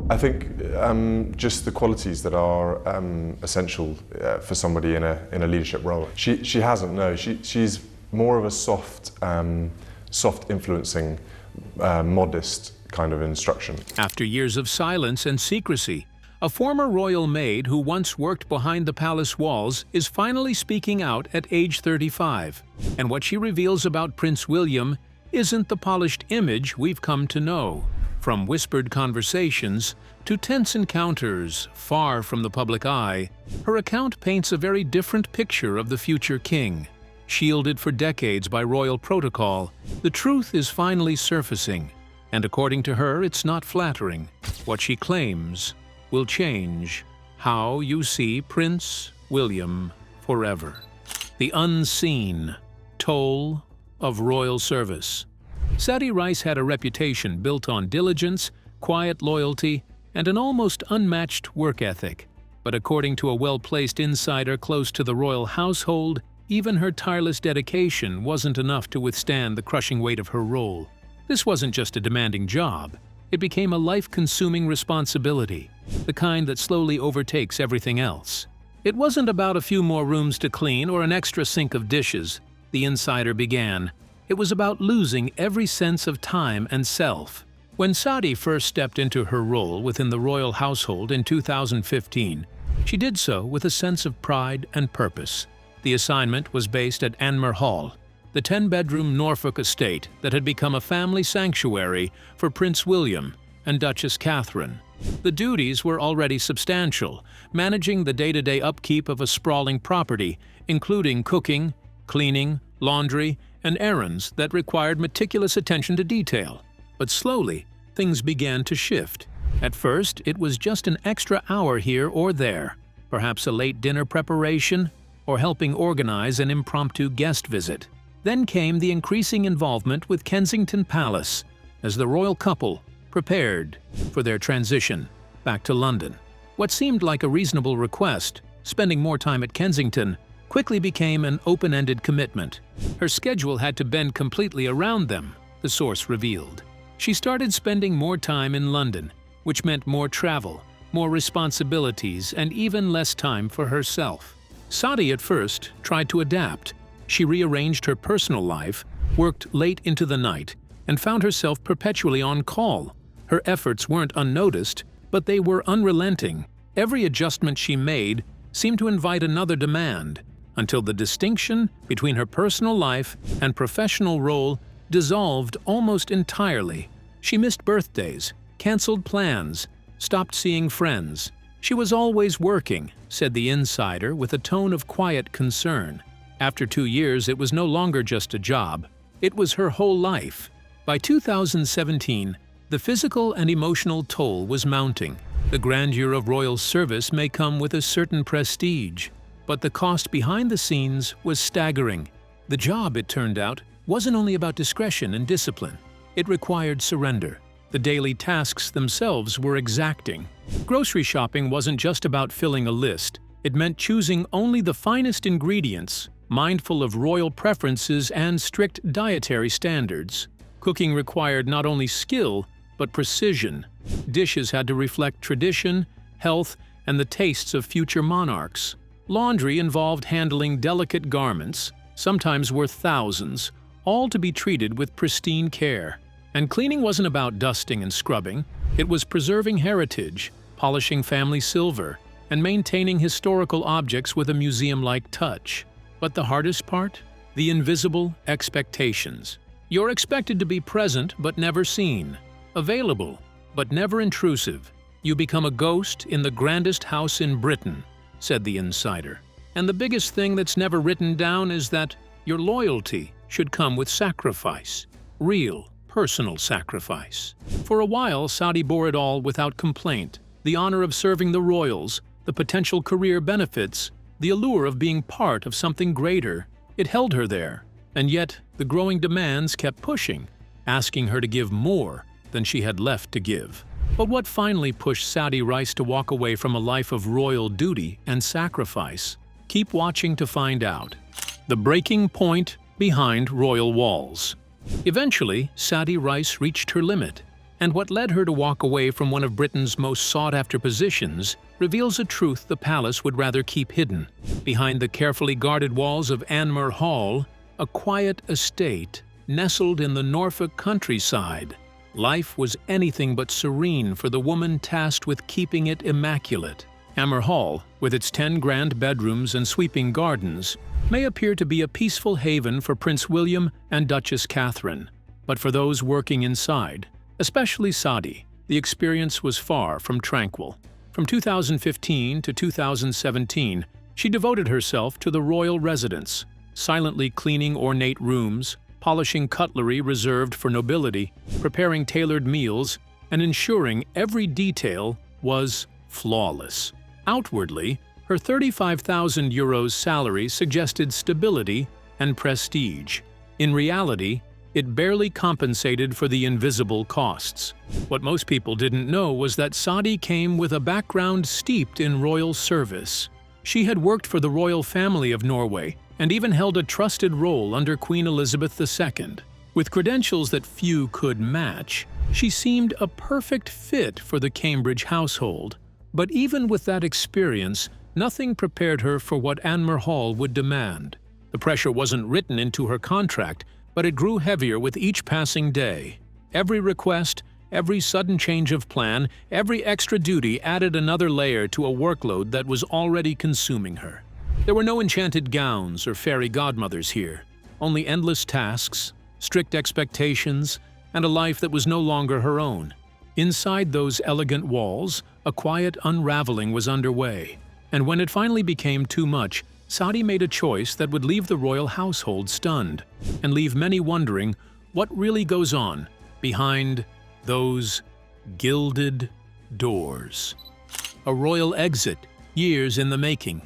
I think just the qualities that are essential for somebody in a leadership role. She hasn't, no. She's more of a soft influencing, modest kind of instruction. After years of silence and secrecy, a former royal maid who once worked behind the palace walls is finally speaking out at age 35. And what she reveals about Prince William isn't the polished image we've come to know. From whispered conversations to tense encounters far from the public eye, her account paints a very different picture of the future king. Shielded for decades by royal protocol, the truth is finally surfacing. And according to her, it's not flattering. What she claims will change how you see Prince William forever. The unseen toll of royal service. Sadie Rice had a reputation built on diligence, quiet loyalty, and an almost unmatched work ethic. But according to a well-placed insider close to the royal household, even her tireless dedication wasn't enough to withstand the crushing weight of her role. This wasn't just a demanding job. It became a life-consuming responsibility, the kind that slowly overtakes everything else. It wasn't about a few more rooms to clean or an extra sink of dishes, the insider began. It was about losing every sense of time and self. When Sadie first stepped into her role within the royal household in 2015, she did so with a sense of pride and purpose. The assignment was based at Anmer Hall, the 10-bedroom Norfolk estate that had become a family sanctuary for Prince William and Duchess Catherine. The duties were already substantial, managing the day-to-day upkeep of a sprawling property, including cooking, cleaning, laundry, and errands that required meticulous attention to detail. But slowly, things began to shift. At first, it was just an extra hour here or there, perhaps a late dinner preparation, or helping organize an impromptu guest visit. Then came the increasing involvement with Kensington Palace, as the royal couple prepared for their transition back to London. What seemed like a reasonable request, spending more time at Kensington, quickly became an open-ended commitment. Her schedule had to bend completely around them, the source revealed. She started spending more time in London, which meant more travel, more responsibilities, and even less time for herself. Sadie at first tried to adapt. She rearranged her personal life, worked late into the night, and found herself perpetually on call. Her efforts weren't unnoticed, but they were unrelenting. Every adjustment she made seemed to invite another demand, until the distinction between her personal life and professional role dissolved almost entirely. She missed birthdays, canceled plans, stopped seeing friends. She was always working, said the insider with a tone of quiet concern. After 2 years, it was no longer just a job. It was her whole life. By 2017, the physical and emotional toll was mounting. The grandeur of royal service may come with a certain prestige, but the cost behind the scenes was staggering. The job, it turned out, wasn't only about discretion and discipline. It required surrender. The daily tasks themselves were exacting. Grocery shopping wasn't just about filling a list. It meant choosing only the finest ingredients, mindful of royal preferences and strict dietary standards. Cooking required not only skill, but precision. Dishes had to reflect tradition, health, and the tastes of future monarchs. Laundry involved handling delicate garments, sometimes worth thousands, all to be treated with pristine care. And cleaning wasn't about dusting and scrubbing. It was preserving heritage, polishing family silver, and maintaining historical objects with a museum-like touch. But the hardest part? The invisible expectations. You're expected to be present but never seen, available but never intrusive. You become a ghost in the grandest house in Britain, said the insider. And the biggest thing that's never written down is that your loyalty should come with sacrifice, real, personal sacrifice. For a while, Sadie bore it all without complaint. The honor of serving the royals, the potential career benefits, the allure of being part of something greater. It held her there. And yet, the growing demands kept pushing, asking her to give more than she had left to give. But what finally pushed Sadie Rice to walk away from a life of royal duty and sacrifice? Keep watching to find out. The breaking point behind royal walls. Eventually, Sadie Rice reached her limit. And what led her to walk away from one of Britain's most sought-after positions reveals a truth the palace would rather keep hidden. Behind the carefully guarded walls of Anmer Hall, a quiet estate nestled in the Norfolk countryside, life was anything but serene for the woman tasked with keeping it immaculate. Anmer Hall, with its 10 grand bedrooms and sweeping gardens, may appear to be a peaceful haven for Prince William and Duchess Catherine. But for those working inside, especially Sadie, the experience was far from tranquil. From 2015 to 2017, she devoted herself to the royal residence, silently cleaning ornate rooms, polishing cutlery reserved for nobility, preparing tailored meals, and ensuring every detail was flawless. Outwardly, her €35,000 salary suggested stability and prestige. In reality, it barely compensated for the invisible costs. What most people didn't know was that Sadie came with a background steeped in royal service. She had worked for the royal family of Norway and even held a trusted role under Queen Elizabeth II. With credentials that few could match, she seemed a perfect fit for the Cambridge household. But even with that experience, nothing prepared her for what Anmer Hall would demand. The pressure wasn't written into her contract, but it grew heavier with each passing day. Every request, every sudden change of plan, every extra duty added another layer to a workload that was already consuming her. There were no enchanted gowns or fairy godmothers here, only endless tasks, strict expectations, and a life that was no longer her own. Inside those elegant walls, a quiet unraveling was underway, and when it finally became too much, Sadie made a choice that would leave the royal household stunned, and leave many wondering what really goes on behind those gilded doors. A royal exit, years in the making.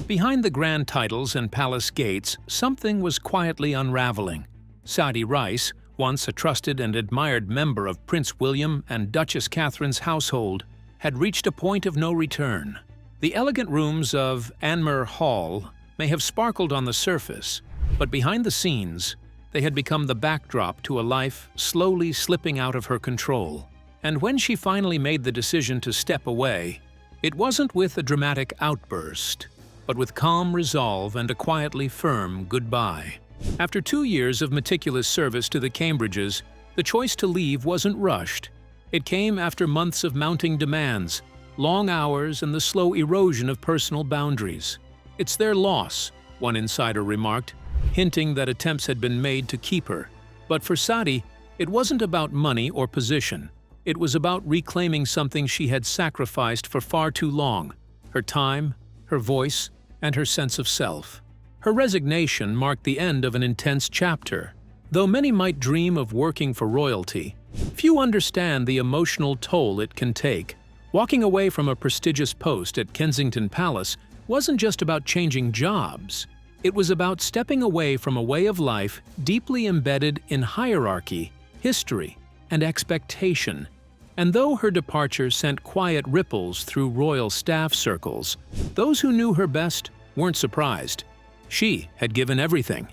Behind the grand titles and palace gates, something was quietly unraveling. Sadie Rice, once a trusted and admired member of Prince William and Duchess Catherine's household, had reached a point of no return. The elegant rooms of Anmer Hall may have sparkled on the surface, but behind the scenes, they had become the backdrop to a life slowly slipping out of her control. And when she finally made the decision to step away, it wasn't with a dramatic outburst, but with calm resolve and a quietly firm goodbye. After 2 years of meticulous service to the Cambridges, the choice to leave wasn't rushed. It came after months of mounting demands, long hours, and the slow erosion of personal boundaries. "It's their loss," one insider remarked, hinting that attempts had been made to keep her. But for Sadie, it wasn't about money or position. It was about reclaiming something she had sacrificed for far too long: her time, her voice, and her sense of self. Her resignation marked the end of an intense chapter. Though many might dream of working for royalty, few understand the emotional toll it can take. Walking away from a prestigious post at Kensington Palace wasn't just about changing jobs. It was about stepping away from a way of life deeply embedded in hierarchy, history, and expectation. And though her departure sent quiet ripples through royal staff circles, those who knew her best weren't surprised. She had given everything.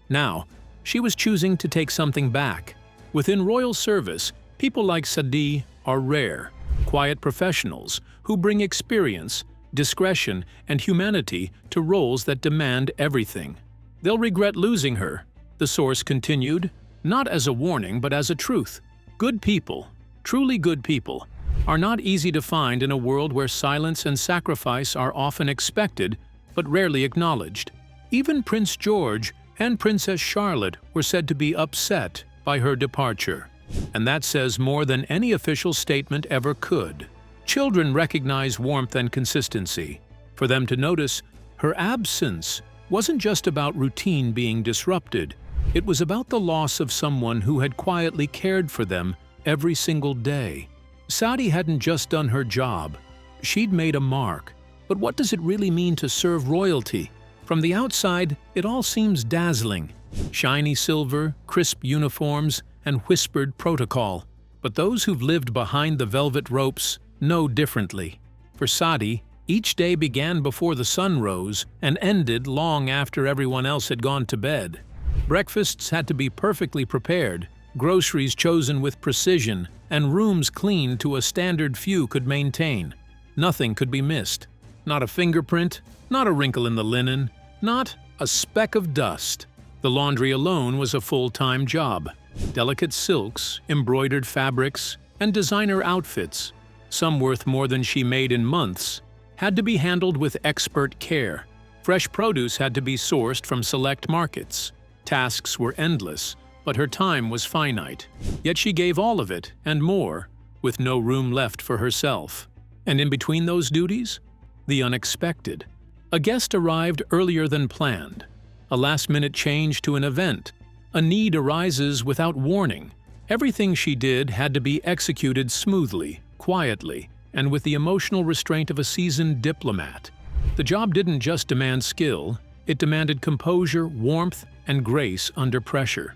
Now, she was choosing to take something back. Within royal service, people like Sadie are rare, quiet professionals who bring experience, discretion, and humanity to roles that demand everything. They'll regret losing her, the source continued, not as a warning but as a truth. Good people, truly good people, are not easy to find in a world where silence and sacrifice are often expected but rarely acknowledged. Even Prince George and Princess Charlotte were said to be upset by her departure. And that says more than any official statement ever could. Children recognize warmth and consistency. For them to notice, her absence wasn't just about routine being disrupted. It was about the loss of someone who had quietly cared for them every single day. Sadie hadn't just done her job. She'd made a mark. But what does it really mean to serve royalty? From the outside, it all seems dazzling. Shiny silver, crisp uniforms, and whispered protocol. But those who've lived behind the velvet ropes know differently. For Sadie, each day began before the sun rose and ended long after everyone else had gone to bed. Breakfasts had to be perfectly prepared, groceries chosen with precision, and rooms cleaned to a standard few could maintain. Nothing could be missed. Not a fingerprint, not a wrinkle in the linen, not a speck of dust. The laundry alone was a full-time job. Delicate silks, embroidered fabrics, and designer outfits, some worth more than she made in months, had to be handled with expert care. Fresh produce had to be sourced from select markets. Tasks were endless, but her time was finite. Yet she gave all of it, and more, with no room left for herself. And in between those duties, the unexpected. A guest arrived earlier than planned. A last-minute change to an event. A need arises without warning. Everything she did had to be executed smoothly, quietly, and with the emotional restraint of a seasoned diplomat. The job didn't just demand skill, it demanded composure, warmth, and grace under pressure.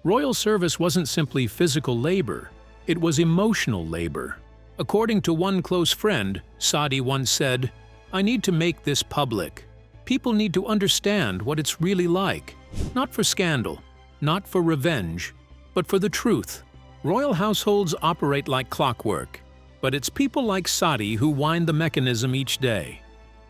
Royal service wasn't simply physical labor, it was emotional labor. According to one close friend, Sadi once said, "I need to make this public. People need to understand what it's really like. Not for scandal, not for revenge, but for the truth." Royal households operate like clockwork, but it's people like Sadi who wind the mechanism each day.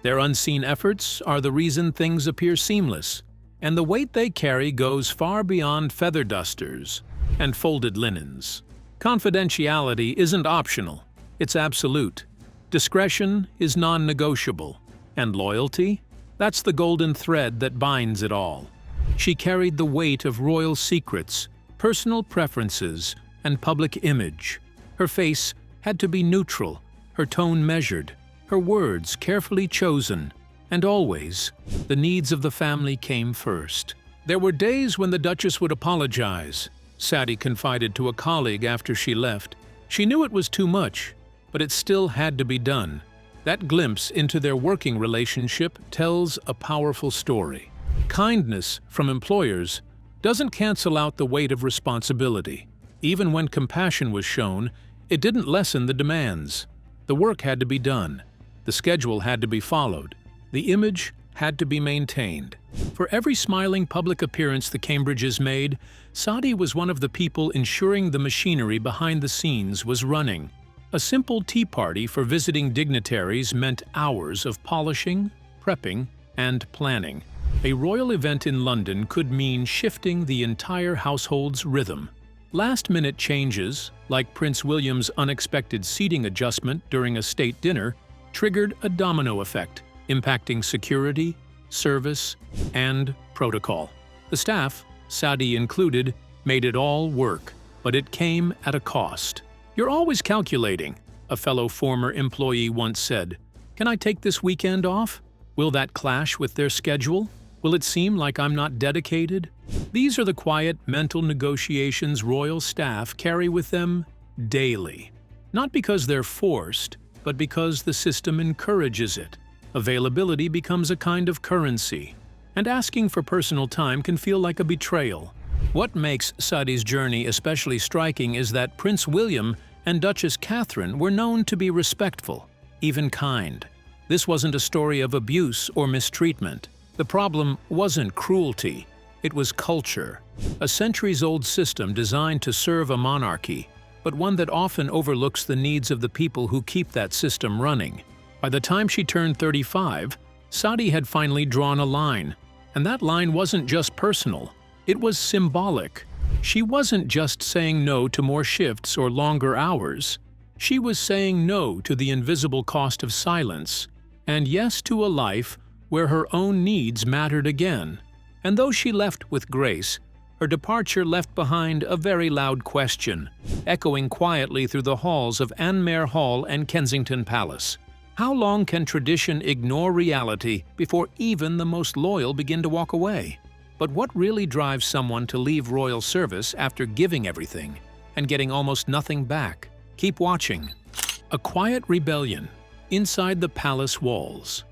Their unseen efforts are the reason things appear seamless, and the weight they carry goes far beyond feather dusters and folded linens. Confidentiality isn't optional, it's absolute. Discretion is non-negotiable, and loyalty? That's the golden thread that binds it all. She carried the weight of royal secrets, personal preferences, and public image. Her face had to be neutral, her tone measured, her words carefully chosen, and always, the needs of the family came first. There were days when the Duchess would apologize, Sadi confided to a colleague after she left. She knew it was too much, but it still had to be done. That glimpse into their working relationship tells a powerful story. Kindness from employers doesn't cancel out the weight of responsibility. Even when compassion was shown, it didn't lessen the demands. The work had to be done. The schedule had to be followed. The image had to be maintained. For every smiling public appearance the Cambridges made, Sadi was one of the people ensuring the machinery behind the scenes was running. A simple tea party for visiting dignitaries meant hours of polishing, prepping, and planning. A royal event in London could mean shifting the entire household's rhythm. Last-minute changes, like Prince William's unexpected seating adjustment during a state dinner, triggered a domino effect, impacting security, service, and protocol. The staff, Sadi included, made it all work, but it came at a cost. "You're always calculating," a fellow former employee once said. "Can I take this weekend off? Will that clash with their schedule? Will it seem like I'm not dedicated?" These are the quiet mental negotiations royal staff carry with them daily. Not because they're forced, but because the system encourages it. Availability becomes a kind of currency, and asking for personal time can feel like a betrayal. What makes Sadi's journey especially striking is that Prince William and Duchess Catherine were known to be respectful, even kind. This wasn't a story of abuse or mistreatment. The problem wasn't cruelty, it was culture. A centuries-old system designed to serve a monarchy, but one that often overlooks the needs of the people who keep that system running. By the time she turned 35, Sadi had finally drawn a line. And that line wasn't just personal, it was symbolic. She wasn't just saying no to more shifts or longer hours. She was saying no to the invisible cost of silence, and yes to a life where her own needs mattered again. And though she left with grace, her departure left behind a very loud question, echoing quietly through the halls of Anmere Hall and Kensington Palace. How long can tradition ignore reality before even the most loyal begin to walk away? But what really drives someone to leave royal service after giving everything and getting almost nothing back? Keep watching. A quiet rebellion inside the palace walls.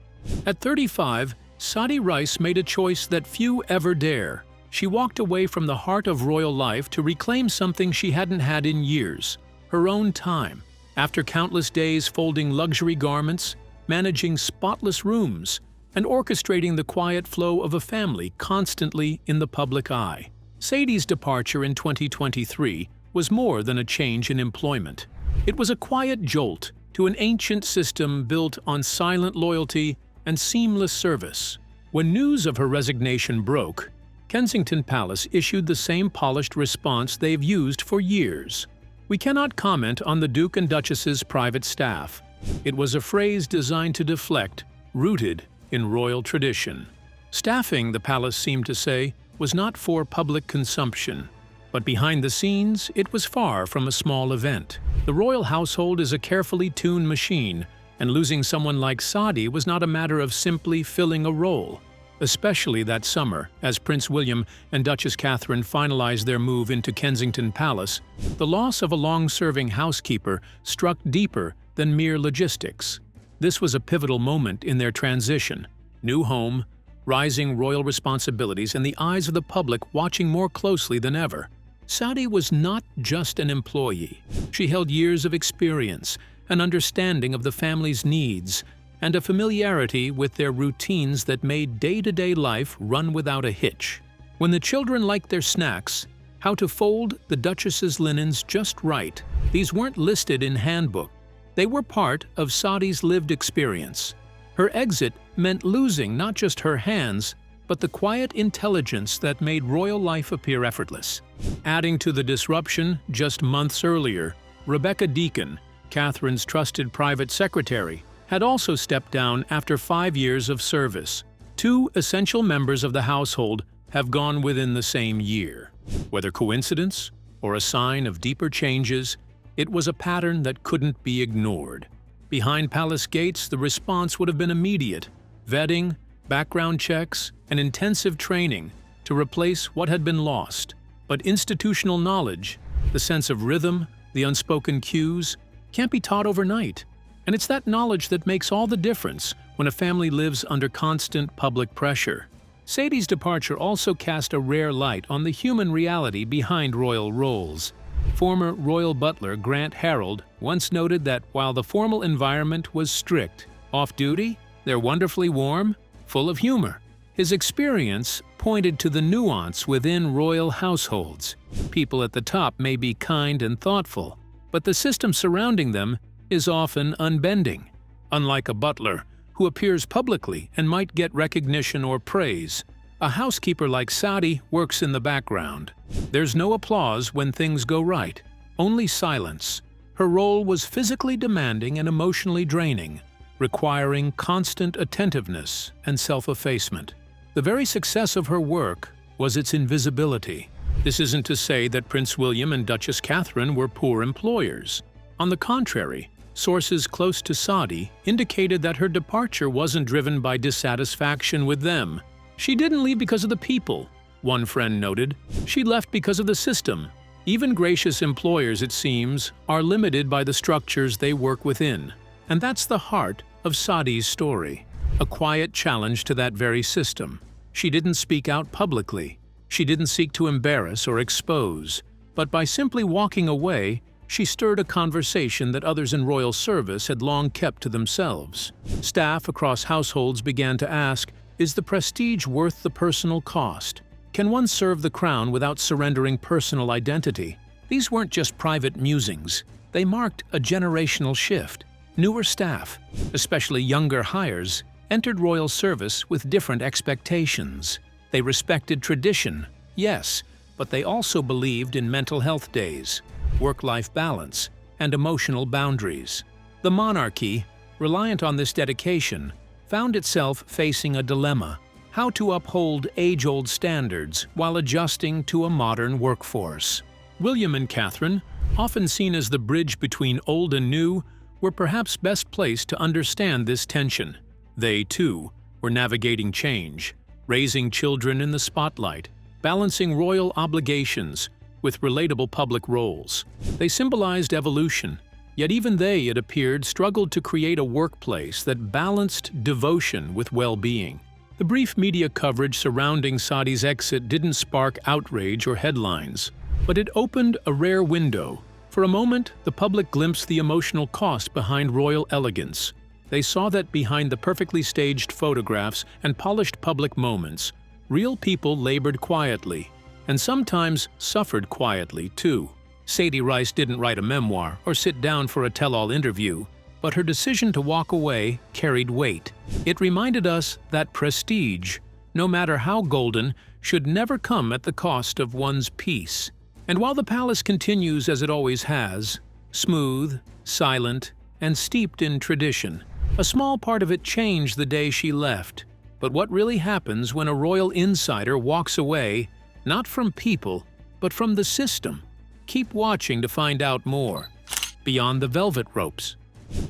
At 35, Sadi Rice made a choice that few ever dare. She walked away from the heart of royal life to reclaim something she hadn't had in years, her own time. After countless days folding luxury garments, managing spotless rooms, and orchestrating the quiet flow of a family constantly in the public eye. Sadi's departure in 2023 was more than a change in employment. It was a quiet jolt to an ancient system built on silent loyalty and seamless service. When news of her resignation broke, Kensington Palace issued the same polished response they've used for years. We cannot comment on the Duke and Duchess's private staff. It was a phrase designed to deflect, rooted in royal tradition. Staffing, the palace seemed to say, was not for public consumption. But behind the scenes, it was far from a small event. The royal household is a carefully tuned machine, and losing someone like Saadi was not a matter of simply filling a role. Especially that summer, as Prince William and Duchess Catherine finalized their move into Kensington Palace, the loss of a long-serving housekeeper struck deeper than mere logistics. This was a pivotal moment in their transition. New home, rising royal responsibilities, and the eyes of the public watching more closely than ever. Saadi was not just an employee. She held years of experience, an understanding of the family's needs, and a familiarity with their routines that made day-to-day life run without a hitch. When the children liked their snacks, how to fold the Duchess's linens just right, these weren't listed in handbook. They were part of Saadi's lived experience. Her exit meant losing not just her hands, but the quiet intelligence that made royal life appear effortless. Adding to the disruption, just months earlier, Rebecca Deacon, Catherine's trusted private secretary, had also stepped down after 5 years of service. 2 essential members of the household have gone within the same year. Whether coincidence or a sign of deeper changes, it was a pattern that couldn't be ignored. Behind palace gates, the response would have been immediate: vetting, background checks, and intensive training to replace what had been lost. But institutional knowledge, the sense of rhythm, the unspoken cues, can't be taught overnight. And it's that knowledge that makes all the difference when a family lives under constant public pressure. Saadi's departure also cast a rare light on the human reality behind royal roles. Former royal butler Grant Harold once noted that while the formal environment was strict, off-duty, they're wonderfully warm, full of humor. His experience pointed to the nuance within royal households. People at the top may be kind and thoughtful, but the system surrounding them is often unbending. Unlike a butler, who appears publicly and might get recognition or praise, a housekeeper like Saadi works in the background. There's no applause when things go right, only silence. Her role was physically demanding and emotionally draining, requiring constant attentiveness and self-effacement. The very success of her work was its invisibility. This isn't to say that Prince William and Duchess Catherine were poor employers. On the contrary, sources close to Saadi indicated that her departure wasn't driven by dissatisfaction with them. She didn't leave because of the people, one friend noted. She left because of the system. Even gracious employers, it seems, are limited by the structures they work within. And that's the heart of Saadi's story. A quiet challenge to that very system. She didn't speak out publicly. She didn't seek to embarrass or expose. But by simply walking away, she stirred a conversation that others in royal service had long kept to themselves. Staff across households began to ask, is the prestige worth the personal cost? Can one serve the crown without surrendering personal identity? These weren't just private musings. They marked a generational shift. Newer staff, especially younger hires, entered royal service with different expectations. They respected tradition, yes, but they also believed in mental health days, work-life balance, and emotional boundaries. The monarchy, reliant on this dedication, found itself facing a dilemma: how to uphold age-old standards while adjusting to a modern workforce. William and Catherine, often seen as the bridge between old and new, were perhaps best placed to understand this tension. They, too, were navigating change, raising children in the spotlight, balancing royal obligations with relatable public roles. They symbolized evolution, yet even they, it appeared, struggled to create a workplace that balanced devotion with well-being. The brief media coverage surrounding Saadi's exit didn't spark outrage or headlines, but it opened a rare window. For a moment, the public glimpsed the emotional cost behind royal elegance. They saw that behind the perfectly staged photographs and polished public moments, real people labored quietly, and sometimes suffered quietly too. Sadie Rice didn't write a memoir or sit down for a tell-all interview, but her decision to walk away carried weight. It reminded us that prestige, no matter how golden, should never come at the cost of one's peace. And while the palace continues as it always has, smooth, silent, and steeped in tradition, a small part of it changed the day she left. But what really happens when a royal insider walks away, not from people, but from the system? Keep watching to find out more. Beyond the velvet ropes.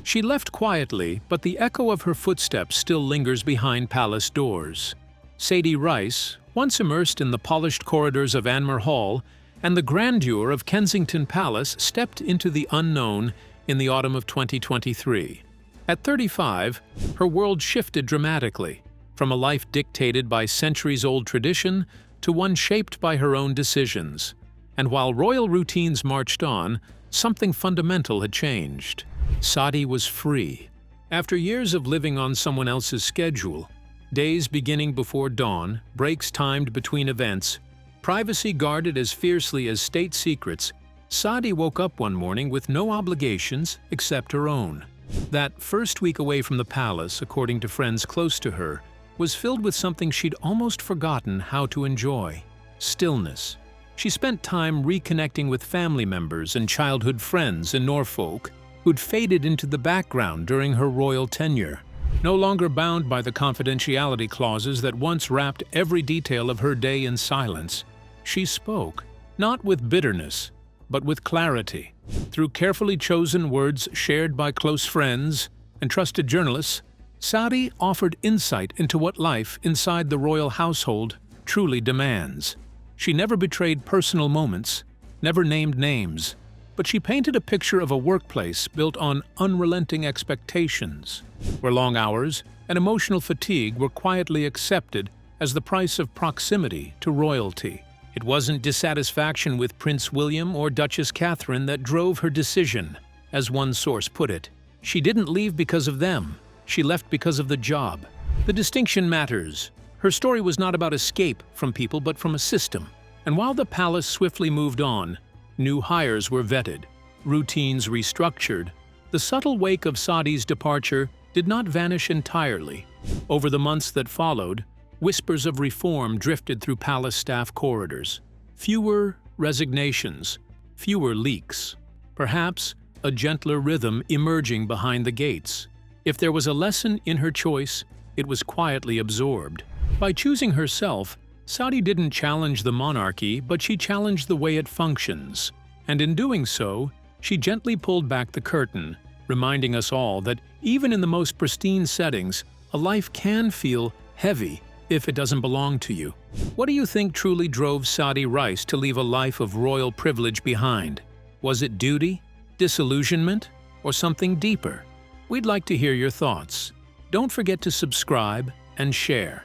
She left quietly, but the echo of her footsteps still lingers behind palace doors. Sadie Rice, once immersed in the polished corridors of Anmer Hall and the grandeur of Kensington Palace, stepped into the unknown in the autumn of 2023. At 35, her world shifted dramatically, from a life dictated by centuries-old tradition to one shaped by her own decisions. And while royal routines marched on, something fundamental had changed. Sadie was free. After years of living on someone else's schedule, days beginning before dawn, breaks timed between events, privacy guarded as fiercely as state secrets, Sadie woke up one morning with no obligations except her own. That first week away from the palace, according to friends close to her, was filled with something she'd almost forgotten how to enjoy: stillness. She spent time reconnecting with family members and childhood friends in Norfolk who'd faded into the background during her royal tenure. No longer bound by the confidentiality clauses that once wrapped every detail of her day in silence, she spoke, not with bitterness, but with clarity. Through carefully chosen words shared by close friends and trusted journalists, Sadie offered insight into what life inside the royal household truly demands. She never betrayed personal moments, never named names, but she painted a picture of a workplace built on unrelenting expectations, where long hours and emotional fatigue were quietly accepted as the price of proximity to royalty. It wasn't dissatisfaction with Prince William or Duchess Catherine that drove her decision. As one source put it, she didn't leave because of them. She left because of the job. The distinction matters. Her story was not about escape from people, but from a system. And while the palace swiftly moved on, new hires were vetted, routines restructured, the subtle wake of Sadie's departure did not vanish entirely. Over the months that followed, whispers of reform drifted through palace staff corridors. Fewer resignations, fewer leaks. Perhaps a gentler rhythm emerging behind the gates. If there was a lesson in her choice, it was quietly absorbed. By choosing herself, Sadie didn't challenge the monarchy, but she challenged the way it functions. And in doing so, she gently pulled back the curtain, reminding us all that even in the most pristine settings, a life can feel heavy if it doesn't belong to you. What do you think truly drove Sadie Rice to leave a life of royal privilege behind? Was it duty, disillusionment, or something deeper? We'd like to hear your thoughts. Don't forget to subscribe and share.